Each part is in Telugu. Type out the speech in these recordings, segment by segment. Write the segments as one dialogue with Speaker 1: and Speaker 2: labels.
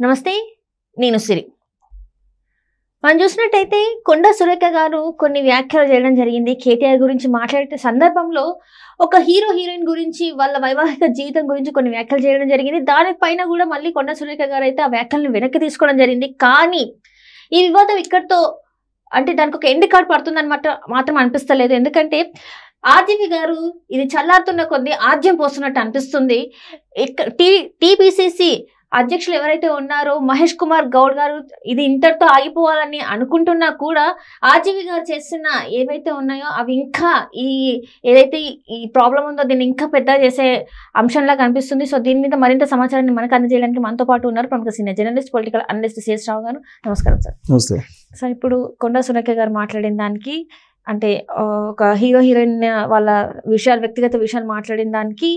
Speaker 1: నమస్తే, నేను సిరి. మనం చూసినట్టయితే కొండా సురేఖ గారు కొన్ని వ్యాఖ్యలు చేయడం జరిగింది. కేటీఆర్ గురించి మాట్లాడే సందర్భంలో ఒక హీరో హీరోయిన్ గురించి వాళ్ళ వైవాహిక జీవితం గురించి కొన్ని వ్యాఖ్యలు చేయడం జరిగింది. దానిపైన కూడా మళ్ళీ కొండా సురేఖ గారు అయితే ఆ వ్యాఖ్యలను వెనక్కి తీసుకోవడం జరిగింది. కానీ ఈ వివాదం ఇక్కడితో అంటే దానికి ఒక ఎండ్ కార్డ్ పడుతుందని మాత్రం అనిపిస్తలేదు. ఎందుకంటే ఆర్జీవి గారు ఇది చల్లారుతున్న కొద్దీ ఆజ్యం పోస్తున్నట్టు అనిపిస్తుంది. టీపీసీసీ అధ్యక్షులు ఎవరైతే ఉన్నారో మహేష్ కుమార్ గౌడ్ గారు ఇది ఇంతటితో ఆగిపోవాలని అనుకుంటున్నా కూడా ఆర్జీవి గారు చేస్తున్న ఏవైతే ఉన్నాయో అవి ఇంకా ఏదైతే ఈ ప్రాబ్లం ఉందో దీన్ని ఇంకా పెద్ద చేసే అంశంలా కనిపిస్తుంది. సో దీని మీద మరింత సమాచారాన్ని మనకు అందజేయడానికి మనతో పాటు ఉన్నారు ప్రముఖ senior journalist, political analyst C S Rao. నమస్కారం సార్.
Speaker 2: నమస్తే
Speaker 1: సార్, ఇప్పుడు కొండా సురేఖ గారు మాట్లాడిన దానికి అంటే ఒక హీరో హీరోయిన్ వాళ్ళ విషయాలు, వ్యక్తిగత విషయాలు మాట్లాడిన దానికి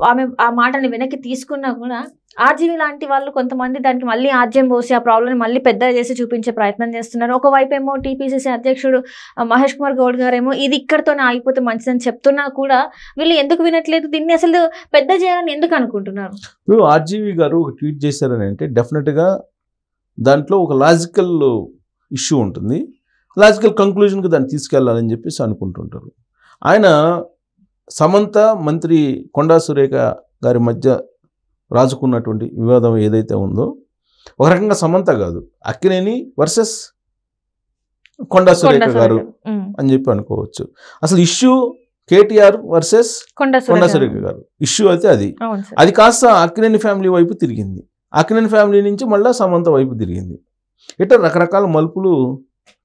Speaker 1: ఆమె ఆ మాటని వెనక్కి తీసుకున్నా కూడా ఆర్జీవి లాంటి వాళ్ళు కొంతమంది దానికి మళ్ళీ ఆజ్యం పోసి ఆ ప్రాబ్లమ్ని మళ్ళీ పెద్ద చేసి చూపించే ప్రయత్నం చేస్తున్నారు. ఒకవైపు ఏమో టీపీసీసీ అధ్యక్షుడు మహేష్ కుమార్ గౌడ్ గారేమో ఇది ఇక్కడితోనే ఆగిపోతే మంచిదని చెప్తున్నా కూడా వీళ్ళు ఎందుకు వినట్లేదు? దీన్ని అసలు పెద్ద చేయాలని ఎందుకు అనుకుంటున్నారు?
Speaker 2: ఇప్పుడు ఆర్జీవి గారు ఒక ట్వీట్ చేశారని అంటే డెఫినెట్గా దాంట్లో ఒక లాజికల్ ఇష్యూ ఉంటుంది, లాజికల్ కంక్లూజన్కి దాన్ని తీసుకెళ్లాలని చెప్పేసి అనుకుంటుంటారు. ఆయన సమంత మంత్రి కొండా సురేఖ గారి మధ్య రాజుకున్నటువంటి వివాదం ఏదైతే ఉందో ఒక రకంగా సమంత కాదు, అక్కినేని వర్సెస్ కొండా సురేఖ గారు అని చెప్పి అనుకోవచ్చు. అసలు ఇష్యూ కేటీఆర్ వర్సెస్ కొండా సురేఖ గారు ఇష్యూ అయితే అది కాస్త అక్కినేని ఫ్యామిలీ వైపు తిరిగింది, అక్కినేని ఫ్యామిలీ నుంచి మళ్ళీ సమంత వైపు తిరిగింది. ఇట్లా రకరకాల మలుపులు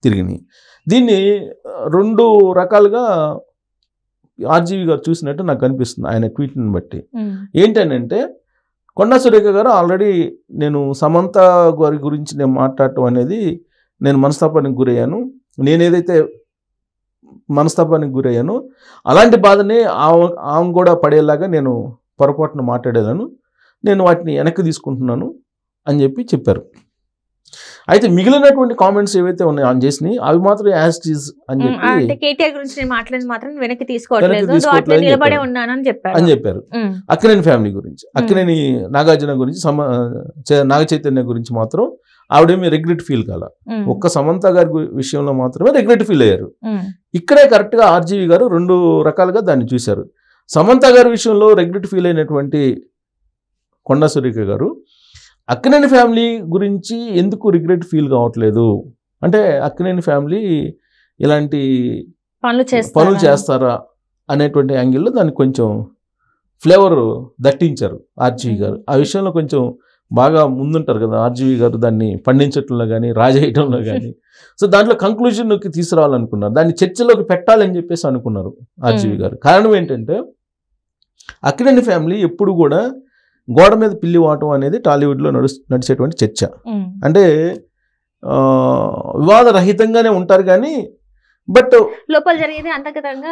Speaker 2: తిరిగినాయి. దీన్ని రెండు రకాలుగా ఆర్జీవి గారు చూసినట్టు నాకు అనిపిస్తుంది ఆయన ట్వీట్ని బట్టి. ఏంటంటే కొండా సురేఖ గారు ఆల్రెడీ నేను సమంత గారి గురించి నేను మాట్లాడటం అనేది నేను మనస్తాపానికి గురయ్యాను, నేనేదైతే మనస్తాపానికి గురయ్యాను అలాంటి బాధనే ఆమె కూడా పడేలాగా నేను పొరపాటున మాట్లాడేదాను, నేను వాటిని వెనక్కి తీసుకుంటున్నాను అని చెప్పారు. అయితే మిగిలినటువంటి కామెంట్స్ ఏవైతే ఉన్నాయో ఆన్ చేసినాయి అవి మాత్రం యాజ్ ఇట్ ఈజ్ అని చెప్పి
Speaker 1: కేటీఆర్ గురించి నేను మాట్లాడింది మాత్రం వెనక్కి తీసుకోవట్లేదు అని
Speaker 2: చెప్పారు. అక్కినేని ఫ్యామిలీ గురించి, అక్కినేని నాగార్జున గురించి, నాగ చైతన్య గురించి మాత్రం ఆవిడేమి రిగ్రెట్ ఫీల్ కాల, ఒక్క సమంత గారి విషయంలో మాత్రమే రిగ్రెట్ ఫీల్ అయ్యారు. ఇక్కడే కరెక్ట్గా ఆర్జీవి గారు రెండు రకాలుగా దాన్ని చూశారు. సమంత గారి విషయంలో రిగ్రెట్ ఫీల్ అయినటువంటి కొండా సురేఖ గారు అక్కినేని ఫ్యామిలీ గురించి ఎందుకు రిగ్రెట్ ఫీల్ కావట్లేదు అంటే అక్కినేని ఫ్యామిలీ ఇలాంటి పనులు చేస్తారా అనేటువంటి యాంగిల్లో దాన్ని కొంచెం ఫ్లేవర్ దట్టించారు ఆర్జీవి గారు. ఆ విషయంలో కొంచెం బాగా ముందుంటారు కదా ఆర్జీవి గారు, దాన్ని పండించడంలో కానీ రాజేయటంలో కానీ. సో దాంట్లో కంక్లూజన్కి తీసుకురావాలనుకున్నారు, దాన్ని చర్చలోకి పెట్టాలని చెప్పేసి అనుకున్నారు ఆర్జీవి గారు. కారణం ఏంటంటే అక్కినేని ఫ్యామిలీ ఎప్పుడు కూడా గోడ మీద పిల్లి వాటం అనేది టాలీవుడ్లో నడిచేటువంటి చర్చ. అంటే వివాదరహితంగానే ఉంటారు కానీ బట్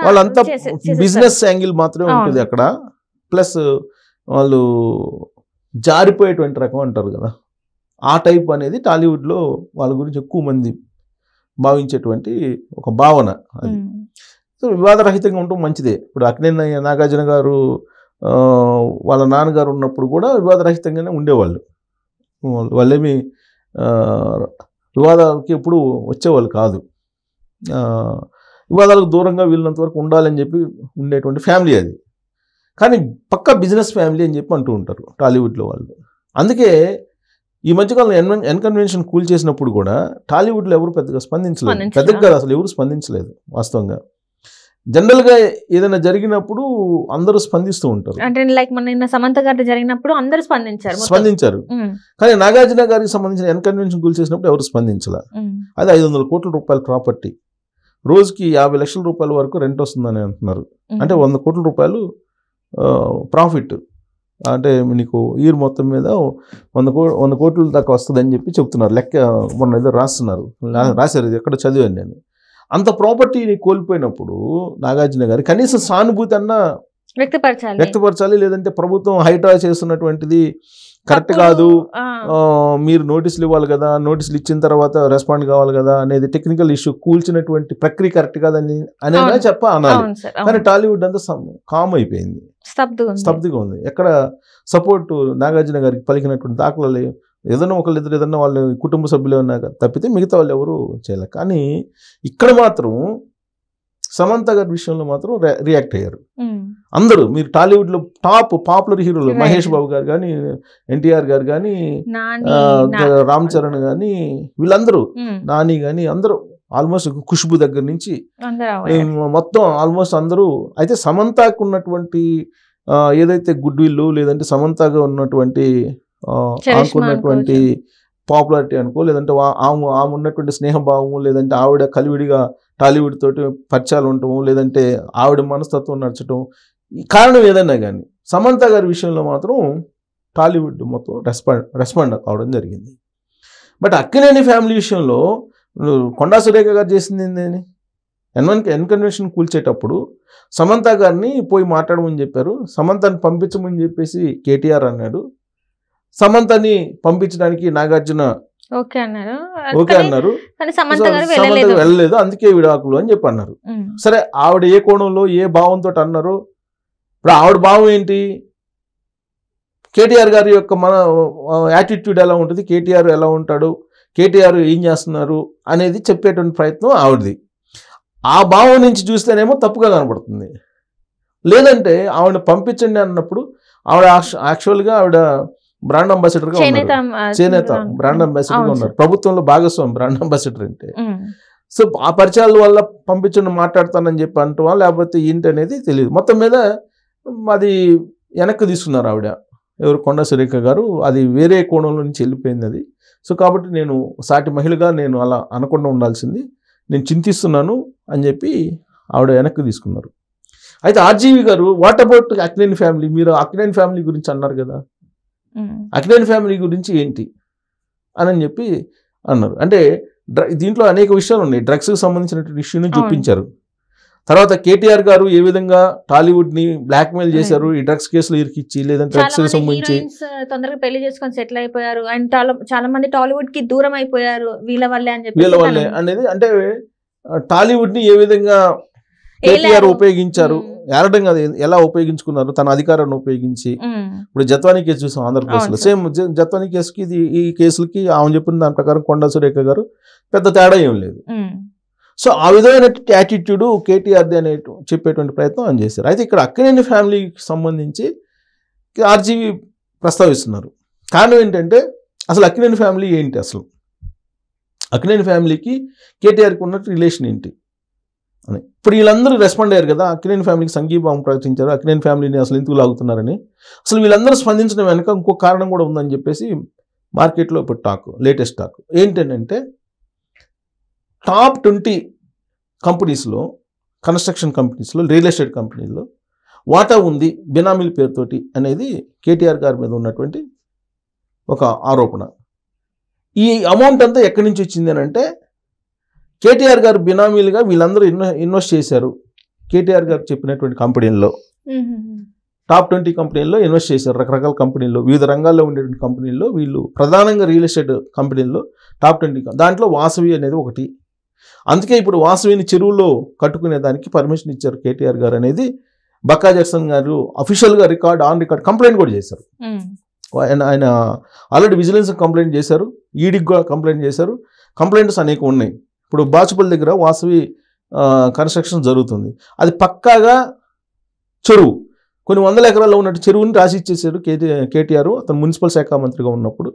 Speaker 2: వాళ్ళంతా బిజినెస్ యాంగిల్ మాత్రమే ఉంటుంది అక్కడ. ప్లస్ వాళ్ళు జారిపోయేటువంటి రకం అంటారు కదా, ఆ టైప్ అనేది టాలీవుడ్లో వాళ్ళ గురించి ఎక్కువ మంది భావించేటువంటి ఒక భావన అది. సో వివాదరహితంగా ఉండటం మంచిదే. ఇప్పుడు అక్కినేని నాగార్జున గారు వాళ్ళ నాన్నగారు ఉన్నప్పుడు కూడా వివాదరహితంగానే ఉండేవాళ్ళు, వాళ్ళేమి వివాదాలకి ఎప్పుడు వచ్చేవాళ్ళు కాదు, వివాదాలకు దూరంగా వీళ్ళంత వరకు ఉండాలని చెప్పి ఉండేటువంటి ఫ్యామిలీ అది. కానీ పక్కా బిజినెస్ ఫ్యామిలీ అని చెప్పి అంటూ ఉంటారు టాలీవుడ్లో వాళ్ళు. అందుకే ఈ మధ్యకాలంలో ఎన్కన్వెన్షన్ కూల్ చేసినప్పుడు కూడా టాలీవుడ్లో ఎవరు పెద్దగా స్పందించలేదు, పెద్దగా అసలు ఎవరు స్పందించలేదు. వాస్తవంగా జనరల్గా ఏదైనా జరిగినప్పుడు అందరూ స్పందిస్తూ ఉంటారు.
Speaker 1: అంటే లైక్ మన సమంత గారి జరిగినప్పుడు అందరూ స్పందించారు.
Speaker 2: కానీ నాగార్జున గారికి సంబంధించిన ఎన్కన్వెన్షన్ కూల్ చేసినప్పుడు ఎవరు స్పందించాల. అది 500 కోట్ల రూపాయల ప్రాపర్టీ, రోజుకి 50 లక్షల రూపాయల వరకు రెంట్ వస్తుందని అంటున్నారు. అంటే 100 కోట్ల రూపాయలు ప్రాఫిట్, అంటే నీకు ఇయర్ మొత్తం మీద 100 కోట్ల దాకా వస్తుందని చెప్పి చెప్తున్నారు. లెక్క మొన్న ఏదో రాశారు, ఇది ఎక్కడ చదివాను నేను. అంత ప్రాపర్టీని కోల్పోయినప్పుడు నాగార్జున గారు కనీసం సానుభూతి అన్నా వ్యక్తపరచాలి. లేదంటే ప్రభుత్వం హైడ్రా చేస్తున్నటువంటిది కరెక్ట్ కాదు, మీరు నోటీసులు ఇవ్వాలి కదా, నోటీసులు ఇచ్చిన తర్వాత రెస్పాండ్ కావాలి కదా అనేది టెక్నికల్ ఇష్యూ కూల్చినటువంటి ప్రక్రియ కరెక్ట్ కాదని అనేది అనాలి. కానీ టాలీవుడ్ అంతా కామ్ అయిపోయింది, స్తబ్దుగా ఉంది. ఎక్కడ సపోర్ట్ నాగార్జున గారికి పలికినటువంటి దాఖలాలు ఏదైనా ఒకళ్ళిద్దరు ఏదైనా వాళ్ళ కుటుంబ సభ్యులు ఉన్నా తప్పితే మిగతా వాళ్ళు ఎవరు చేయలేరు. కానీ ఇక్కడ మాత్రం సమంత గారి విషయంలో మాత్రం రియాక్ట్ అయ్యారు అందరూ. మీరు టాలీవుడ్లో టాప్ పాపులర్ హీరోలు మహేష్ బాబు గారు కానీ, ఎన్టీఆర్ గారు కానీ, రామ్ చరణ్ కానీ, వీళ్ళందరూ, నాని కానీ, అందరూ ఆల్మోస్ట్ ఖుష్బు దగ్గర నుంచి మొత్తం ఆల్మోస్ట్ అందరూ. అయితే సమంతకు ఉన్నటువంటి ఏదైతే గుడ్ విల్, లేదంటే సమంతగా ఉన్నటువంటి ఆమెకున్నటువంటి పాపులారిటీ అనుకో, లేదంటే ఆమె ఉన్నటువంటి స్నేహభావము, లేదంటే ఆవిడ కలివిడిగా టాలీవుడ్ తోటి పరిచయాలు ఉండటము, లేదంటే ఆవిడ మనస్తత్వం నచ్చటం, కారణం ఏదైనా కానీ సమంత గారి విషయంలో మాత్రం టాలీవుడ్ మొత్తం రెస్పాండ్ కావడం జరిగింది. బట్ అక్కినేని ఫ్యామిలీ విషయంలో కొండా సురేఖ గారు చేసింది ఏంటని, ఎన్ కన్వెన్షన్ కూల్చేటప్పుడు సమంత గారిని పోయి మాట్లాడమని చెప్పారు. సమంతని పంపించమని చెప్పేసి కేటీఆర్ అన్నాడు. సమంతని పంపించడానికి నాగార్జున ఓకే అన్నారు. సమంత వెళ్ళలేదు, అందుకే విడాకులు అని చెప్పి అన్నారు. సరే, ఆవిడ ఏ కోణంలో ఏ భావంతో అన్నారు? ఇప్పుడు ఆవిడ భావం ఏంటి? కేటీఆర్ గారి యొక్క మన యాటిట్యూడ్ ఎలా ఉంటుంది, కేటీఆర్ ఎలా ఉంటాడు, కేటీఆర్ ఏం చేస్తున్నారు అనేది చెప్పేటువంటి ప్రయత్నం ఆవిడది. ఆ భావం నుంచి చూస్తేనేమో తప్పుగా కనపడుతుంది. లేదంటే ఆవిడ పంపించండి అన్నప్పుడు ఆవిడ యాక్చువల్గా ఆవిడ బ్రాండ్ అంబాసిడర్గా ఉన్నారు, చేనేత బ్రాండ్ అంబాసిడర్గా ఉన్నారు, ప్రభుత్వంలో భాగస్వామి బ్రాండ్ అంబాసిడర్ అంటే. సో ఆ పరిచయాల వల్ల పంపించండి మాట్లాడతానని చెప్పి అంటువా లేకపోతే ఏంటి అనేది తెలియదు. మొత్తం మీద అది వెనక్కి తీసుకున్నారు ఆవిడ, ఎవరు కొండా సురేఖ గారు. అది వేరే కోణంలో నుంచి వెళ్ళిపోయింది అది. సో కాబట్టి నేను సాటి మహిళగా నేను అలా అనకుండా ఉండాల్సింది, నేను చింతిస్తున్నాను అని చెప్పి ఆవిడ వెనక్కి తీసుకున్నారు. అయితే ఆర్జీవి గారు వాట్ అబౌట్ అక్కినేని ఫ్యామిలీ, మీరు అక్కినేని ఫ్యామిలీ గురించి అన్నారు కదా, అక్కినేని ఫ్యామిలీ గురించి ఏంటి అని చెప్పి అన్నారు. అంటే దీంట్లో అనేక విషయాలు ఉన్నాయి. డ్రగ్స్కి సంబంధించినటువంటి ఇష్యూని చూపించారు. తర్వాత కేటీఆర్ గారు ఏ విధంగా టాలీవుడ్ని బ్లాక్మెయిల్ చేశారు, ఈ డ్రగ్స్ కేసులు ఇరికిచ్చి, లేదంటే డ్రగ్స్ సంబంధించి
Speaker 1: తొందరగా పెళ్లి చేసుకొని సెటిల్ అయిపోయారు అండ్ చాలా మంది టాలీవుడ్ కి దూరం అయిపోయారు వీళ్ళ వల్లే అని చెప్పి,
Speaker 2: వీళ్ళ వల్లే అనేది. అంటే టాలీవుడ్ని ఏ విధంగా కేటీఆర్ ఉపయోగించారు, ఏరడం కాదు ఎలా ఉపయోగించుకున్నారు తన అధికారాన్ని ఉపయోగించి. ఇప్పుడు జత్వానీ కేసు చూసాం ఆంధ్రప్రదేశ్లో, సేమ్ జత్వానీ కేసుకి ఈ కేసులకి ఆమె చెప్పిన దాని ప్రకారం కొండా సురేఖ గారు పెద్ద తేడా ఏం లేదు. సో ఆ విధమైన యాటిట్యూడ్ కేటీఆర్ది అనే చెప్పేటువంటి ప్రయత్నం అని చేశారు. అయితే ఇక్కడ అక్కినేని ఫ్యామిలీకి సంబంధించి ఆర్జీవి ప్రస్తావిస్తున్నారు. కారణం ఏంటంటే అసలు అక్కినేని ఫ్యామిలీ ఏంటి, అసలు అక్కినేని ఫ్యామిలీకి కేటీఆర్కి ఉన్నట్టు రిలేషన్ ఏంటి అని. ఇప్పుడు వీళ్ళందరూ రెస్పాండ్ అయ్యారు కదా, అక్కినేని ఫ్యామిలీకి సంఘీభావం ప్రకటించారు, అక్కినేని ఫ్యామిలీని అసలు ఎందుకు లాగుతున్నారని. అసలు వీళ్ళందరూ స్పందించడం వెనక ఇంకో కారణం కూడా ఉందని చెప్పేసి మార్కెట్లో ఇప్పుడు టాక్, లేటెస్ట్ టాక్ ఏంటంటే టాప్ 20 కంపెనీస్లో, కన్స్ట్రక్షన్ కంపెనీస్లో, రియల్ ఎస్టేట్ కంపెనీల్లో వాటా ఉంది బినామీల పేరుతోటి అనేది కేటీఆర్ గారి మీద ఉన్నటువంటి ఒక ఆరోపణ. ఈ అమౌంట్ అంతా ఎక్కడి నుంచి వచ్చింది అని అంటే కేటీఆర్ గారు బినామీలుగా వీళ్ళందరూ ఇన్వెస్ట్ చేశారు. కేటీఆర్ గారు చెప్పినటువంటి కంపెనీల్లో టాప్ 20 కంపెనీల్లో ఇన్వెస్ట్ చేశారు. రకరకాల కంపెనీల్లో, వివిధ రంగాల్లో ఉండేటువంటి కంపెనీల్లో వీళ్ళు ప్రధానంగా రియల్ ఎస్టేట్ కంపెనీల్లో టాప్ 20, దాంట్లో వాసవి అనేది ఒకటి. అందుకే ఇప్పుడు వాసవిని చెరువులో కట్టుకునే దానికి పర్మిషన్ ఇచ్చారు కేటీఆర్ గారు అనేది బక్కా జక్సన్ గారు అఫీషియల్గా ఆన్ రికార్డ్ కంప్లైంట్ కూడా చేశారు. ఆయన ఆల్రెడీ విజిలెన్స్ కంప్లైంట్ చేశారు, ఈడీకి కూడా కంప్లైంట్ చేశారు. కంప్లైంట్స్ అనేక ఉన్నాయి. ఇప్పుడు బాచుపల్లి దగ్గర వాసవి కన్స్ట్రక్షన్ జరుగుతుంది, అది పక్కాగా చెరువు, కొన్ని వందల ఎకరాల్లో ఉన్నట్టు చెరువుని రాసి ఇచ్చేసారు కేటీఆర్ అతను మున్సిపల్ శాఖ మంత్రిగా ఉన్నప్పుడు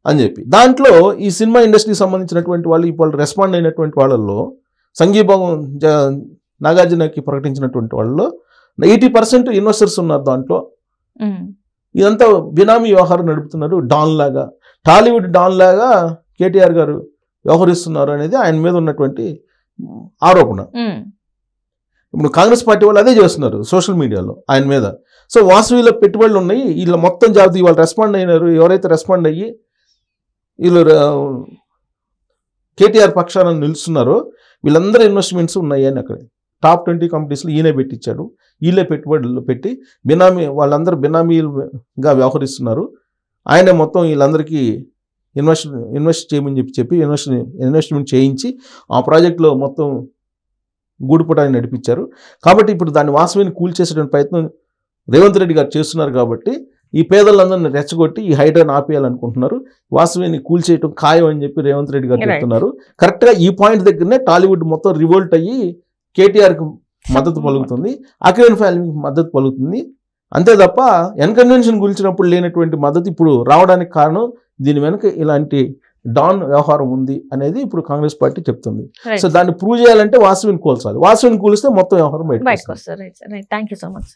Speaker 2: అని చెప్పి. దాంట్లో ఈ సినిమా ఇండస్ట్రీకి సంబంధించినటువంటి వాళ్ళు ఇప్పుడు రెస్పాండ్ అయినటువంటి వాళ్ళల్లో సంఘీభావం నాగార్జునకి ప్రకటించినటువంటి వాళ్ళలో 80% ఇన్వెస్టర్స్ ఉన్నారు దాంట్లో. ఇదంతా బినామీ వ్యవహారం నడుపుతున్నారు, డాన్ లాగా, టాలీవుడ్ డాన్ లాగా కేటీఆర్ గారు వ్యవహరిస్తున్నారు అనేది ఆయన మీద ఉన్నటువంటి ఆరోపణ. ఇప్పుడు కాంగ్రెస్ పార్టీ వాళ్ళు అదే చేస్తున్నారు సోషల్ మీడియాలో ఆయన మీద. సో వాసవిలో పెట్టుబడులు ఉన్నాయి, వీళ్ళ మొత్తం జాబ్ వాళ్ళు రెస్పాండ్ అయినారు. ఎవరైతే రెస్పాండ్ అయ్యి వీళ్ళు కేటీఆర్ పక్షాన నిలుస్తున్నారో వీళ్ళందరూ ఇన్వెస్ట్మెంట్స్ ఉన్నాయి అని అక్కడ టాప్ 20 కంపెనీస్లో ఈయనే పెట్టించాడు. వీళ్ళే పెట్టుబడులు పెట్టి వాళ్ళందరూ బినామీలుగా వ్యవహరిస్తున్నారు. ఆయనే మొత్తం వీళ్ళందరికీ ఇన్వెస్ట్ చేయమని చెప్పి ఇన్వెస్ట్మెంట్ చేయించి ఆ ప్రాజెక్టులో మొత్తం గూడుపుటాన్ని నడిపించారు. కాబట్టి ఇప్పుడు దాన్ని వాసవిని కూల్చేసేటువంటి ప్రయత్నం రేవంత్ రెడ్డి గారు చేస్తున్నారు. కాబట్టి ఈ పేదలందరిని రెచ్చగొట్టి ఈ హైడ్రాని ఆపేయాలనుకుంటున్నారు. వాసవిని కూల్చేయటం ఖాయం అని చెప్పి రేవంత్ రెడ్డి గారు చెప్తున్నారు. కరెక్ట్గా ఈ పాయింట్ దగ్గరనే టాలీవుడ్ మొత్తం రివోల్ట్ అయ్యి కేటీఆర్కి మద్దతు పలుకుతుంది, అఖిలేన్ ఫ్యామిలీకి మద్దతు పలుకుతుంది. అంతే తప్ప ఎన్కన్వెన్షన్ గురించినప్పుడు లేనటువంటి మద్దతు ఇప్పుడు రావడానికి కారణం దీని వెనుక ఇలాంటి డాన్ వ్యవహారం ఉంది అనేది ఇప్పుడు కాంగ్రెస్ పార్టీ చెప్తుంది. సో దాన్ని ప్రూవ్ చేయాలంటే వాసవిని కూల్చాలి. వాసవిని కూలిస్తే మొత్తం వ్యవహారం బయటకు వస్తుంది.
Speaker 1: Thank you so much.